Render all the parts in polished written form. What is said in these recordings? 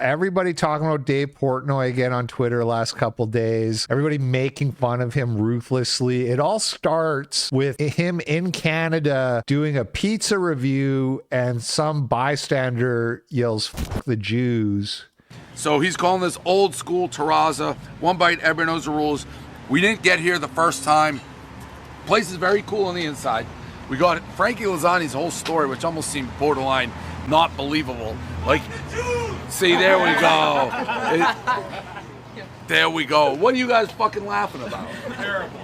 Everybody talking about Dave Portnoy again on Twitter last couple days. Everybody making fun of him ruthlessly. It all starts with him in Canada doing a pizza review and some bystander yells, "Fuck the Jews." So he's calling this old school terrazza. One bite, everybody knows the rules. We didn't get here the first time. Place is very cool on the inside. We got Frankie Lazzani's whole story, which almost seemed borderline not believable. Like, see, there we go. There we go. What are you guys fucking laughing about? Terrible.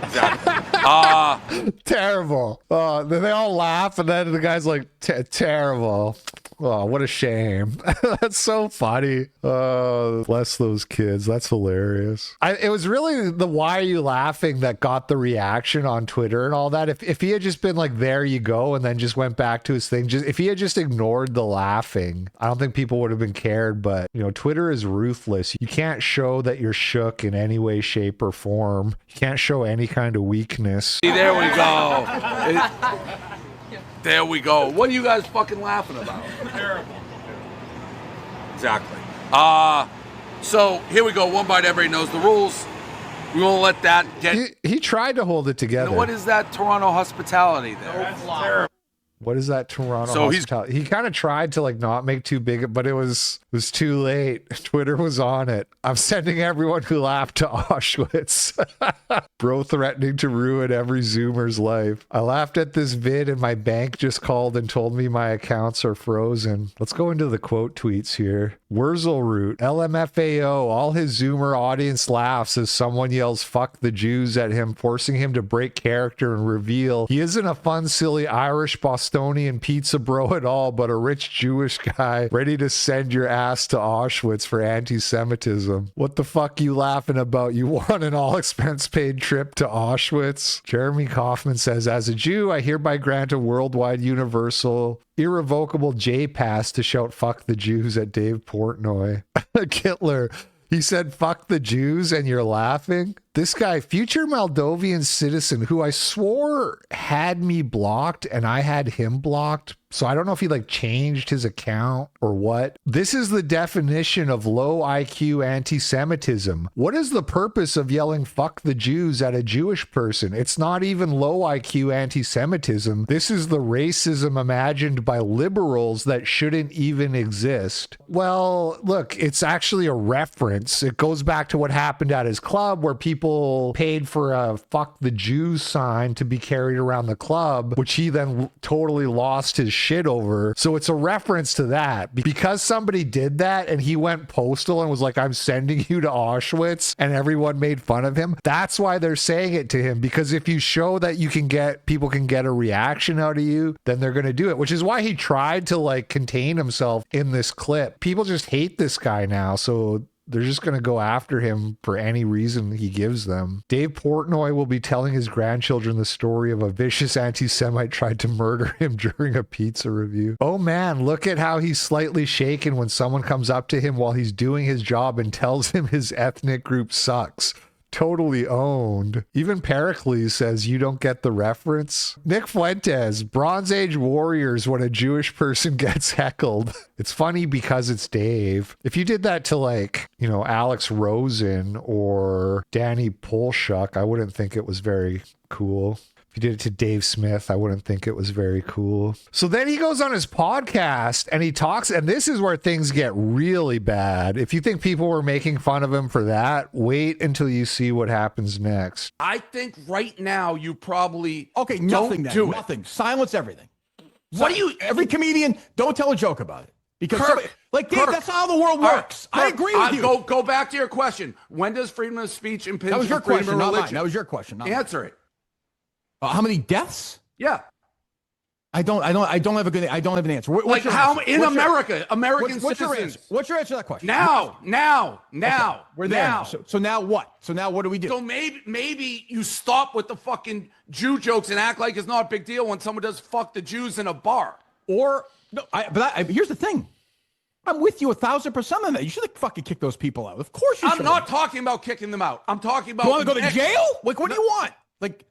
Exactly. Terrible. Then they all laugh, and then the guy's like, terrible. Oh, what a shame. That's so funny. Oh, bless those kids. That's hilarious. It was really the why are you laughing that got the reaction on Twitter and all that. If he had just been like, there you go, and then just went back to his thing, if he had just ignored the laughing, I don't think people would have been cared. But, you know, Twitter is ruthless. You can't show that you're shook in any way, shape, or form. You can't show any kind of weakness. See, there we go. There we go. What are you guys fucking laughing about? Terrible. Exactly. So here we go. One bite, everybody knows the rules. We won't let that get... He tried to hold it together. You know, what is that Toronto hospitality there? That's terrible. What is that Toronto hospitality? He kind of tried to like not make too big, but it was too late. Twitter was on it. I'm sending everyone who laughed to Auschwitz. Bro threatening to ruin every Zoomer's life. I laughed at this vid and my bank just called and told me my accounts are frozen. Let's go into the quote tweets here. Wurzelroot, LMFAO, all his Zoomer audience laughs as someone yells fuck the Jews at him, forcing him to break character and reveal he isn't a fun, silly Irish Bostonian pizza bro at all, but a rich Jewish guy ready to send your ass to Auschwitz for anti-Semitism. What the fuck you laughing about? You want an all-expense paid trip to Auschwitz? Jeremy Kaufman says, as a Jew, I hereby grant a worldwide universal irrevocable J pass to shout fuck the Jews at Dave Portnoy. Kittler, he said fuck the Jews and you're laughing? This guy, future Moldovan citizen who I swore had me blocked and I had him blocked. So I don't know if he like changed his account or what. This is the definition of low IQ anti-Semitism. What is the purpose of yelling fuck the Jews at a Jewish person? It's not even low IQ anti-Semitism. This is the racism imagined by liberals that shouldn't even exist. Well, look, it's actually a reference. It goes back to what happened at his club where people paid for a fuck the Jews sign to be carried around the club, which he then totally lost his shit over. So it's a reference to that. Because somebody did that and he went postal and was like, I'm sending you to Auschwitz, and everyone made fun of him. That's why they're saying it to him, because if you show that you can get, people can get a reaction out of you, then they're going to do it, which is why he tried to like contain himself in this clip. People just hate this guy now. So they're just going to go after him for any reason he gives them. Dave Portnoy will be telling his grandchildren the story of a vicious anti-Semite tried to murder him during a pizza review. Oh man, look at how he's slightly shaken when someone comes up to him while he's doing his job and tells him his ethnic group sucks. Totally owned. Even Pericles says you don't get the reference. Nick Fuentes, Bronze Age warriors when a Jewish person gets heckled. It's funny because it's Dave. If you did that to like, you know, Alex Rosen or Danny Polshuk, I wouldn't think it was very cool. If you did it to Dave Smith, I wouldn't think it was very cool. So then he goes on his podcast and he talks, and this is where things get really bad. If you think people were making fun of him for that, wait until you see what happens next. I think right now you probably Okay, nothing don't then. do Nothing. Silence everything. What do you... Every comedian, don't tell a joke about it. Because Kirk, somebody, like, Dave, Kirk, that's how the world works. I agree with you. Go back to your question. When does freedom of speech impinge That was your on freedom question, of not religion? mine. That was your question, not mine. Answer it. How many deaths? Yeah. I don't have an answer. What's Like your how answer? in America, American what's your citizens. answer? What's your answer to that question? Now. Okay, we're there. Now. So now what? So now what do we do? So maybe you stop with the fucking Jew jokes and act like it's not a big deal when someone does fuck the Jews in a bar. Or no, here's the thing. I'm with you 1,000% on that. You should have fucking kicked those people out. Of course you should. I'm not talking about kicking them out. I'm talking about. You want to go to jail? Like, what do you want? Like,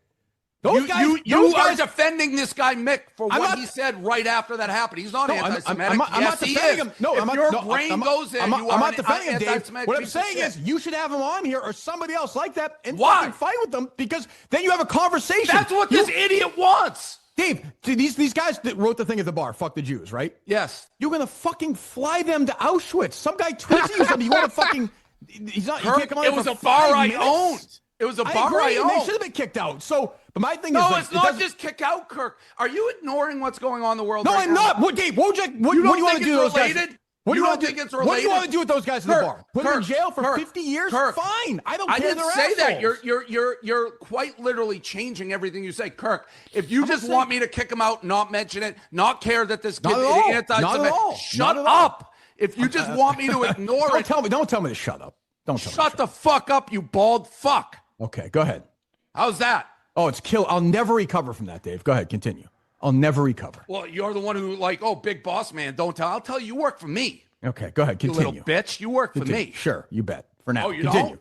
You are defending this guy Mick for what he said right after that happened. He's not anti-Semitic. I'm not defending him. No, if your brain goes in, I'm not defending him, Dave. What I'm saying is you should have him on here or somebody else like that and fucking fight with them, because then you have a conversation. That's what this idiot wants. Dave, these guys that wrote the thing at the bar, fuck the Jews, right? Yes. You're going to fucking fly them to Auschwitz. Some guy tweets you something. You want to fucking... He's not... You can't come on. It was a bar I owned. It was a bar I owned. They should have been kicked out. So, but my thing is... No, it's not just kick out, Kirk. Are you ignoring what's going on in the world right now? No, I'm not. What, Dave, what do you want to do to those guys? What do you want to do? It's related? What do you want to do with those guys in the bar? Put them in jail for 50 years? Fine. I don't care. I didn't they're say assholes. that. You're quite literally changing everything you say, Kirk. If you just want me to kick him out, not mention it, not care that this kid is anti-Semitic, shut up. If you just want me to ignore it, don't tell me to shut up. Shut the fuck up, you bald fuck. Okay, go ahead. How's that? Oh, it's kill. I'll never recover from that, Dave. Go ahead, continue. I'll never recover. Well, you're the one who big boss man. Don't tell. I'll tell you, you work for me. Okay, go ahead. Continue. You little bitch. You work for me. Sure, you bet. For now. Oh, you continue. don't?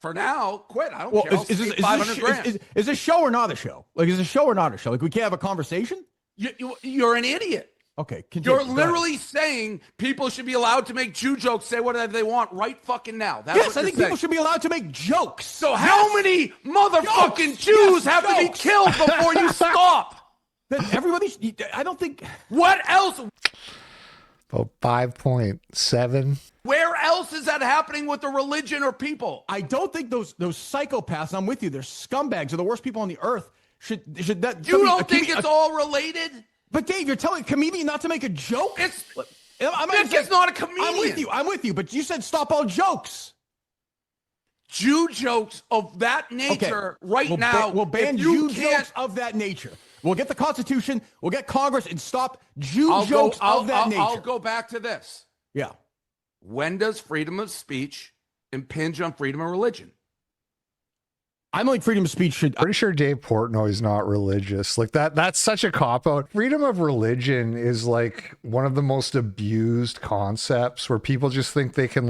For now, quit. I don't care. Is 500 grand. Is this show or not a show? Like, is this a show or not a show? Like, we can't have a conversation? You're an idiot. Okay, continue. You're literally saying people should be allowed to make Jew jokes, say whatever they want right fucking now. Yes, I think people should be allowed to make jokes. So how many motherfucking Jews have to be killed before you stop? Then I don't think... What else? About 5.7. Where else is that happening with the religion or people? I don't think those psychopaths, I'm with you, they're scumbags, they're the worst people on the earth. Should that... You don't think it's all related? But Dave, you're telling a comedian not to make a joke? It's not a comedian. I'm with you, but you said stop all jokes. Jew jokes of that nature now. We'll ban Jew jokes of that nature. We'll get the Constitution, we'll get Congress, and stop Jew jokes of that nature. I'll go back to this. Yeah. When does freedom of speech impinge on freedom of religion? I don't think freedom of speech should... Pretty sure Dave Portnoy is not religious. Like that's such a cop-out. Freedom of religion is like one of the most abused concepts where people just think they can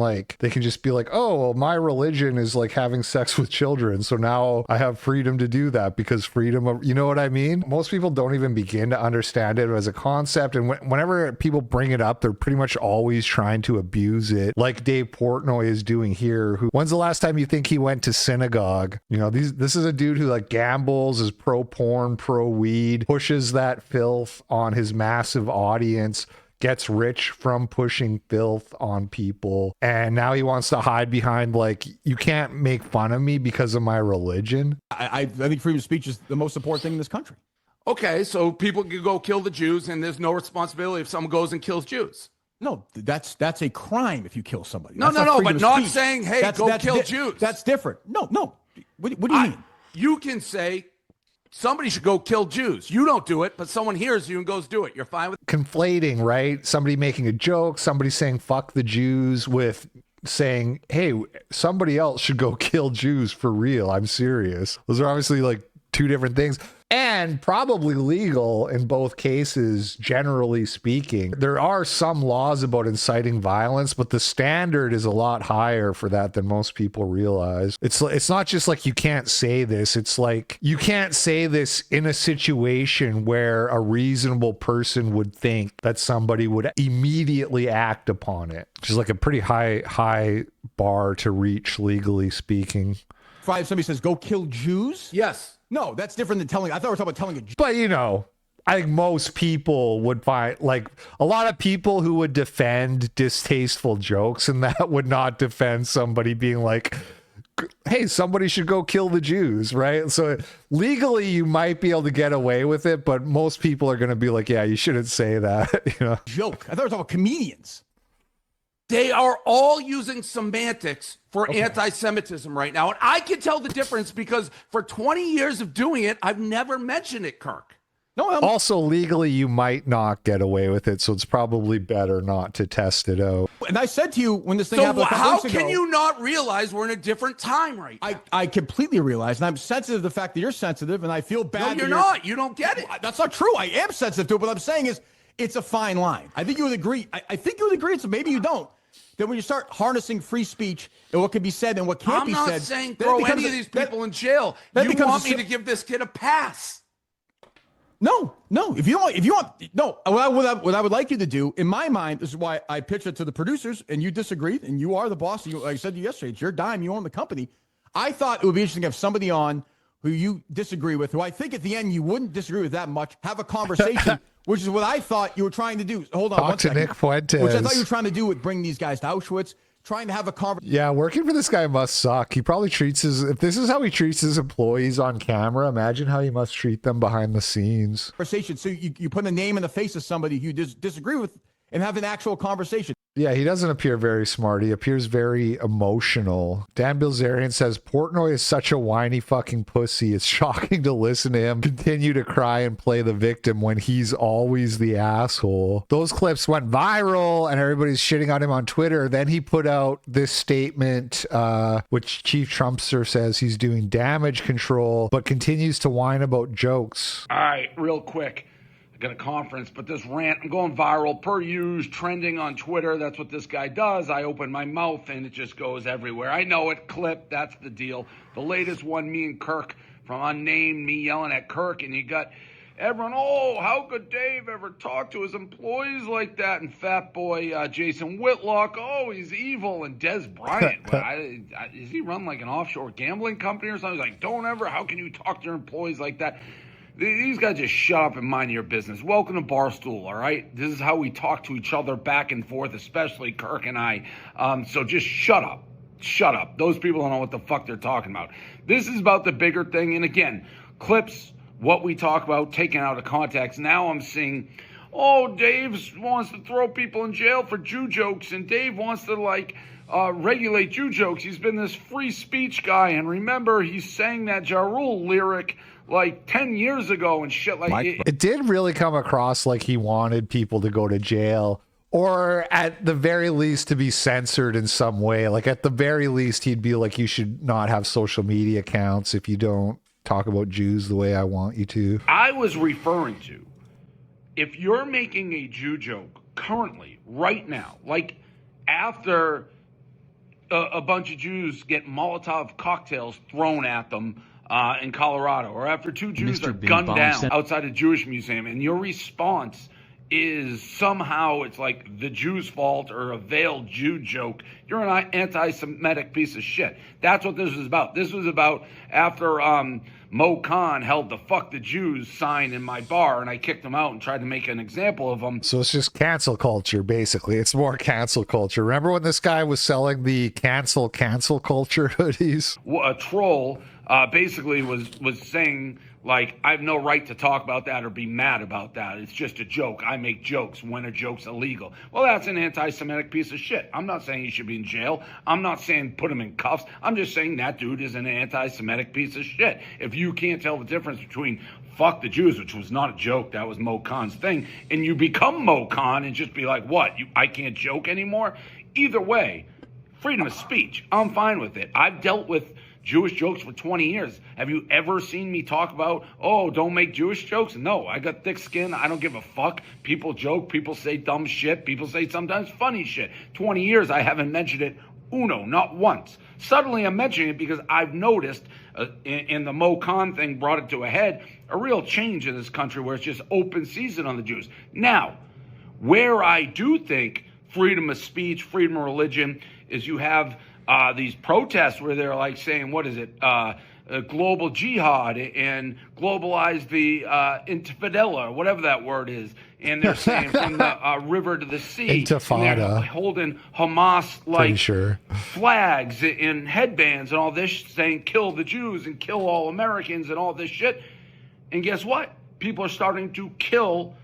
just be like, oh, well, my religion is like having sex with children. So now I have freedom to do that because freedom of, you know what I mean? Most people don't even begin to understand it as a concept. And whenever people bring it up, they're pretty much always trying to abuse it. Like Dave Portnoy is doing here. When's the last time you think he went to synagogue? You know, this is a dude who like gambles, is pro porn, pro weed, pushes that filth on his massive audience, gets rich from pushing filth on people, and now he wants to hide behind like, you can't make fun of me because of my religion. I think freedom of speech is the most important thing in this country. Okay, so people can go kill the Jews, and there's no responsibility if someone goes and kills Jews. No, that's a crime if you kill somebody. No, but not saying, hey, go kill Jews. That's different. No. What do you mean? You can say somebody should go kill Jews. You don't do it, but someone hears you and goes do it. You're fine with conflating, right? Somebody making a joke, somebody saying fuck the Jews with saying, hey, somebody else should go kill Jews for real. I'm serious. Those are obviously like two different things. And probably legal in both cases, generally speaking. There are some laws about inciting violence, but the standard is a lot higher for that than most people realize. It's not just like you can't say this. It's like you can't say this in a situation where a reasonable person would think that somebody would immediately act upon it, which is like a pretty high bar to reach, legally speaking. If somebody says, go kill Jews? Yes. No, that's different than telling. I thought we were talking about telling a Jew. But, you know, I think most people would find, like, a lot of people who would defend distasteful jokes and that would not defend somebody being like, hey, somebody should go kill the Jews, right? So legally you might be able to get away with it, but most people are going to be like, yeah, you shouldn't say that. You know? Joke. I thought we were talking about comedians. They are all using semantics for anti-Semitism right now. And I can tell the difference because for 20 years of doing it, I've never mentioned it, Kirk. No, also, legally, you might not get away with it, so it's probably better not to test it out. And I said to you when this thing happened a couple weeks ago, how can you not realize we're in a different time right now? I completely realize, and I'm sensitive to the fact that you're sensitive, and I feel bad. No, you're not. You don't get it. That's not true. I am sensitive to it. What I'm saying is it's a fine line. I think you would agree. I think you would agree. So maybe you don't. then when you start harnessing free speech and what can be said and what can't be said, I'm not saying throw any of these people in jail. You want me to give this kid a pass? No. If you want, no. What I would like you to do, in my mind, this is why I pitched it to the producers, and you disagreed, and you are the boss. Like I said to you yesterday, it's your dime. You own the company. I thought it would be interesting to have somebody on who you disagree with, who I think at the end you wouldn't disagree with that much, have a conversation, which is what I thought you were trying to do. Hold on one second. Nick Fuentes. Which I thought you were trying to do with bring these guys to Auschwitz, trying to have a conversation. Yeah, working for this guy must suck. He probably if this is how he treats his employees on camera, imagine how he must treat them behind the scenes. So you put a name in the face of somebody you disagree with and have an actual conversation. Yeah, he doesn't appear very smart. He appears very emotional. Dan Bilzerian says, Portnoy is such a whiny fucking pussy. It's shocking to listen to him continue to cry and play the victim when he's always the asshole. Those clips went viral and everybody's shitting on him on Twitter. Then he put out this statement, which Chief Trumpster says he's doing damage control, but continues to whine about jokes. All right, real quick. Got a conference, but this rant, I'm going viral per use, trending on Twitter. That's what this guy does. I open my mouth and it just goes everywhere. I know it, clip, that's the deal. The latest one, me and Kirk from Unnamed, me yelling at Kirk, and you got everyone, oh, how could Dave ever talk to his employees like that? And fat boy Jason Whitlock, oh, he's evil. And Des Bryant, is he run like an offshore gambling company or something? He's like, don't ever, how can you talk to your employees like that? These guys just shut up and mind your business. Welcome to Barstool, all right? This is how we talk to each other back and forth, especially Kirk and I. So just shut up. Shut up. Those people don't know what the fuck they're talking about. This is about the bigger thing. And again, clips, what we talk about, taken out of context. Now I'm seeing, oh, Dave wants to throw people in jail for Jew jokes, and Dave wants to, regulate Jew jokes. He's been this free speech guy. And remember, he sang that Ja Rule lyric 10 years ago and shit it did really come across like he wanted people to go to jail, or at the very least to be censored in some way. Like at the very least he'd be like, you should not have social media accounts if you don't talk about Jews the way I want you to. I was referring to, if you're making a Jew joke currently, right now, like after a bunch of Jews get Molotov cocktails thrown at them in Colorado, or after two Jews are gunned down outside a Jewish museum, and your response is somehow it's like the Jews' fault or a veiled Jew joke, you're an anti-Semitic piece of shit. That's what this was about. This was about after Mo Khan held the "fuck the Jews" sign in my bar, and I kicked him out and tried to make an example of him. So it's just cancel culture, basically. It's more cancel culture. Remember when this guy was selling the cancel culture hoodies? A troll basically was saying, I have no right to talk about that or be mad about that. It's just a joke. I make jokes when a joke's illegal. Well, that's an anti-Semitic piece of shit. I'm not saying he should be in jail. I'm not saying put him in cuffs. I'm just saying that dude is an anti-Semitic piece of shit. If you can't tell the difference between fuck the Jews, which was not a joke, that was Mo Khan's thing, and you become Mo Khan and just be like, what, I can't joke anymore? Either way, freedom of speech. I'm fine with it. I've dealt with Jewish jokes for 20 years. Have you ever seen me talk about, oh, don't make Jewish jokes? No, I got thick skin. I don't give a fuck. People joke. People say dumb shit. People say sometimes funny shit. 20 years, I haven't mentioned it not once. Suddenly I'm mentioning it because I've noticed in the Mo Khan thing brought it to a head, a real change in this country where it's just open season on the Jews. Now, where I do think freedom of speech, freedom of religion is you have these protests where they're saying, what is it, global jihad and globalize the intifadella, or whatever that word is. And they're saying from the river to the sea. Intifada. And they're holding Hamas flags and headbands and all this, saying kill the Jews and kill all Americans and all this shit. And guess what? People are starting to kill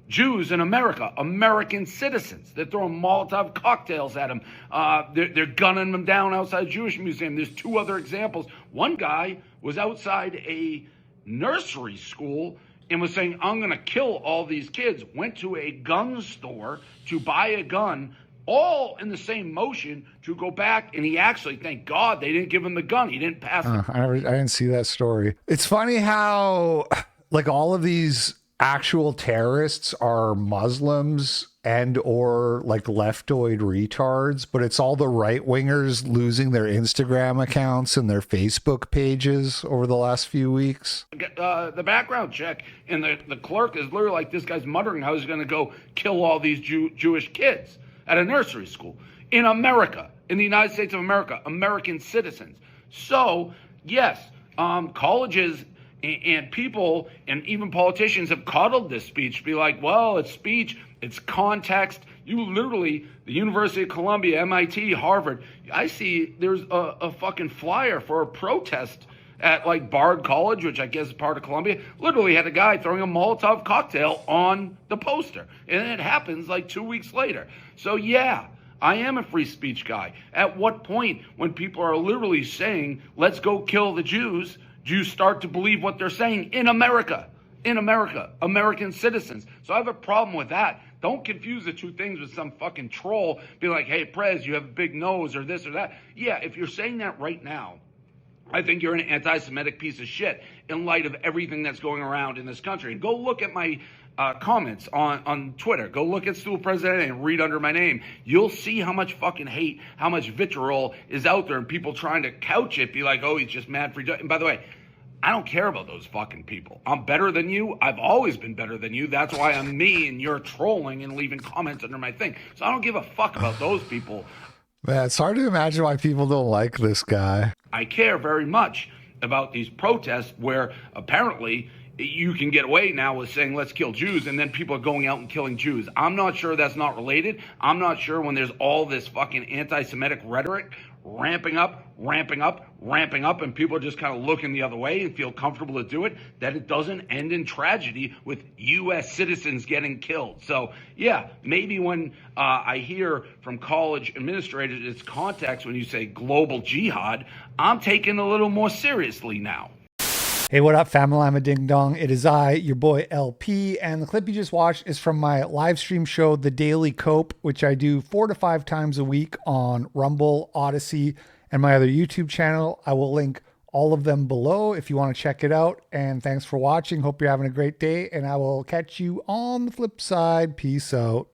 Jews in America, American citizens. They're throwing Molotov cocktails at them. They're gunning them down outside a Jewish museum. There's two other examples. One guy was outside a nursery school and was saying, I'm going to kill all these kids. Went to a gun store to buy a gun, all in the same motion to go back. And he actually, thank God, they didn't give him the gun. He didn't pass it. I didn't see that story. It's funny how, all of these actual terrorists are Muslims and or like leftoid retards, but it's all the right wingers losing their Instagram accounts and their Facebook pages over the last few weeks. The background check and the clerk is literally like, this guy's muttering how he's going to go kill all these Jewish kids at a nursery school in America, in the United States of America, American citizens. So yes, colleges and people and even politicians have coddled this speech to be like, well, it's speech, it's context. You literally, the University of Columbia, MIT, Harvard, I see there's a fucking flyer for a protest at like Bard College, which I guess is part of Columbia, literally had a guy throwing a Molotov cocktail on the poster. And it happens like 2 weeks later. So yeah, I am a free speech guy. At what point, when people are literally saying, let's go kill the Jews, do you start to believe what they're saying in America? In America, American citizens. So I have a problem with that. Don't confuse the two things with some fucking troll. Be like, hey, Prez, you have a big nose or this or that. Yeah, if you're saying that right now, I think you're an anti-Semitic piece of shit in light of everything that's going around in this country. And go look at my comments on Twitter. Go look at Stool President and read under my name. You'll see how much fucking hate, how much vitriol is out there, and people trying to couch it, be like, oh, he's just mad for... And by the way, I don't care about those fucking people. I'm better than you. I've always been better than you. That's why I'm me and you're trolling and leaving comments under my thing. So I don't give a fuck about those people. Man, it's hard to imagine why people don't like this guy. I care very much about these protests where apparently you can get away now with saying, let's kill Jews, and then people are going out and killing Jews. I'm not sure that's not related. I'm not sure when there's all this fucking anti-Semitic rhetoric ramping up, and people are just kind of looking the other way and feel comfortable to do it, that it doesn't end in tragedy with U.S. citizens getting killed. So, yeah, maybe when I hear from college administrators its context when you say global jihad, I'm taking a little more seriously now. Hey, what up, family? I'm a ding dong. It is I, your boy LP, and the clip you just watched is from my live stream show, The Daily Cope, which I do 4 to 5 times a week on Rumble, Odyssey, and my other YouTube channel. I will link all of them below if you want to check it out. And thanks for watching. Hope you're having a great day, and I will catch you on the flip side. Peace out.